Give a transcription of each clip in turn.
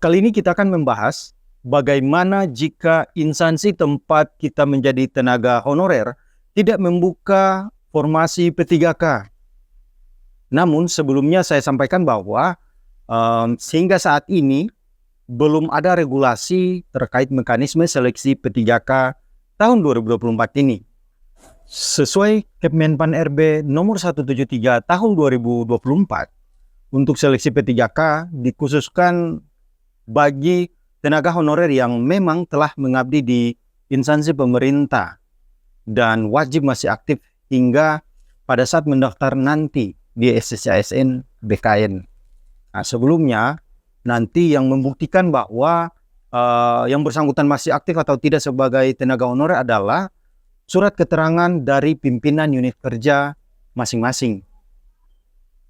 Kali ini kita akan membahas bagaimana jika instansi tempat kita menjadi tenaga honorer tidak membuka formasi P3K. Namun sebelumnya saya sampaikan bahwa sehingga saat ini belum ada regulasi terkait mekanisme seleksi P3K tahun 2024 ini. Sesuai Kemenpan RB nomor 173 tahun 2024, untuk seleksi P3K dikhususkan bagi tenaga honorer yang memang telah mengabdi di instansi pemerintah dan wajib masih aktif hingga pada saat mendaftar nanti di SSCASN BKN. Nah, sebelumnya nanti yang membuktikan bahwa yang bersangkutan masih aktif atau tidak sebagai tenaga honorer adalah surat keterangan dari pimpinan unit kerja masing-masing.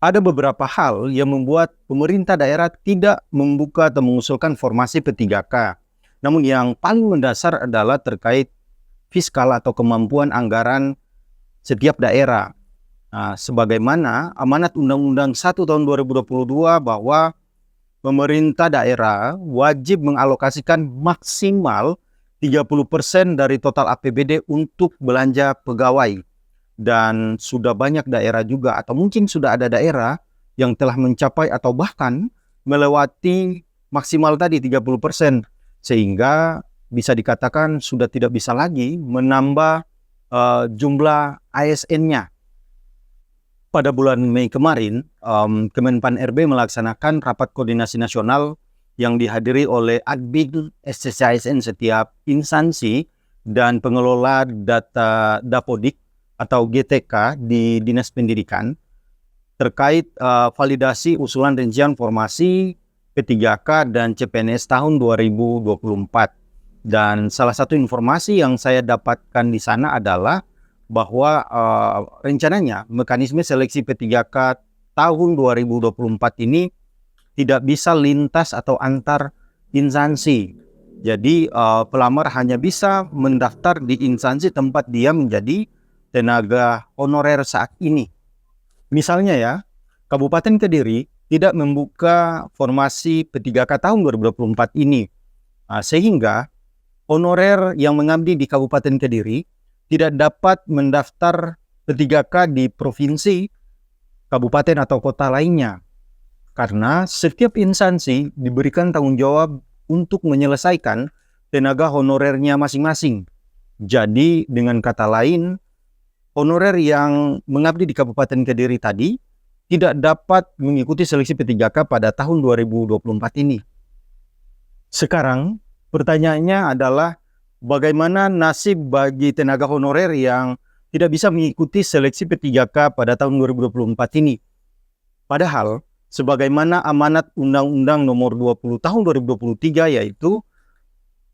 Ada beberapa hal yang membuat pemerintah daerah tidak membuka atau mengusulkan formasi P3K. Namun yang paling mendasar adalah terkait fiskal atau kemampuan anggaran setiap daerah. Nah, sebagaimana amanat Undang-Undang 1 tahun 2022 bahwa pemerintah daerah wajib mengalokasikan maksimal 30% dari total APBD untuk belanja pegawai. Dan sudah banyak daerah juga atau mungkin sudah ada daerah yang telah mencapai atau bahkan melewati maksimal tadi 30%. Sehingga bisa dikatakan sudah tidak bisa lagi menambah jumlah ASN-nya. Pada bulan Mei kemarin, Kemenpan RB melaksanakan rapat koordinasi nasional yang dihadiri oleh Admin SSCASN setiap instansi dan pengelola data Dapodik atau GTK di Dinas Pendidikan terkait validasi usulan rincian formasi P3K dan CPNS tahun 2024. Dan salah satu informasi yang saya dapatkan di sana adalah bahwa rencananya mekanisme seleksi P3K tahun 2024 ini tidak bisa lintas atau antar instansi. Jadi pelamar hanya bisa mendaftar di instansi tempat dia menjadi tenaga honorer saat ini. Misalnya ya, Kabupaten Kediri tidak membuka formasi P3K tahun 2024 ini. Sehingga honorer yang mengabdi di Kabupaten Kediri tidak dapat mendaftar P3K di provinsi, kabupaten atau kota lainnya. Karena setiap instansi diberikan tanggung jawab untuk menyelesaikan tenaga honorernya masing-masing. Jadi dengan kata lain, honorer yang mengabdi di Kabupaten Kediri tadi tidak dapat mengikuti seleksi P3K pada tahun 2024 ini. Sekarang pertanyaannya adalah bagaimana nasib bagi tenaga honorer yang tidak bisa mengikuti seleksi P3K pada tahun 2024 ini. Padahal sebagaimana amanat Undang-Undang nomor 20 tahun 2023 yaitu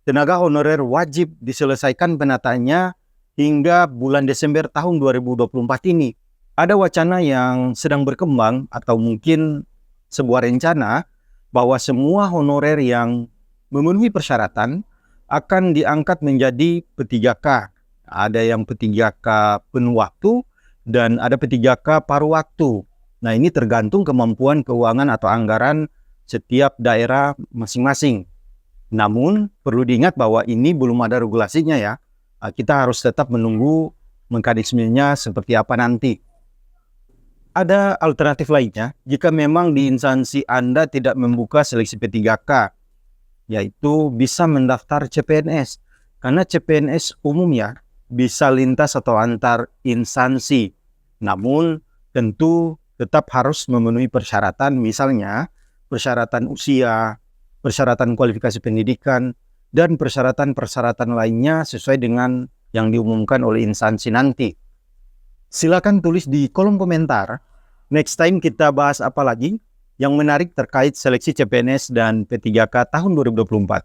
tenaga honorer wajib diselesaikan penataannya hingga bulan Desember tahun 2024 ini. Ada wacana yang sedang berkembang atau mungkin sebuah rencana bahwa semua honorer yang memenuhi persyaratan akan diangkat menjadi P3K. Ada yang P3K penuh waktu dan ada P3K paruh waktu. Nah, ini tergantung kemampuan keuangan atau anggaran setiap daerah masing-masing. Namun, perlu diingat bahwa ini belum ada regulasinya ya. Kita harus tetap menunggu mekanismenya seperti apa nanti. Ada alternatif lainnya jika memang di instansi Anda tidak membuka seleksi P3K, yaitu bisa mendaftar CPNS. Karena CPNS umum ya, bisa lintas atau antar instansi. Namun, tentu tetap harus memenuhi persyaratan, misalnya persyaratan usia, persyaratan kualifikasi pendidikan, dan persyaratan-persyaratan lainnya sesuai dengan yang diumumkan oleh instansi nanti. Silakan tulis di kolom komentar, next time kita bahas apa lagi yang menarik terkait seleksi CPNS dan P3K tahun 2024.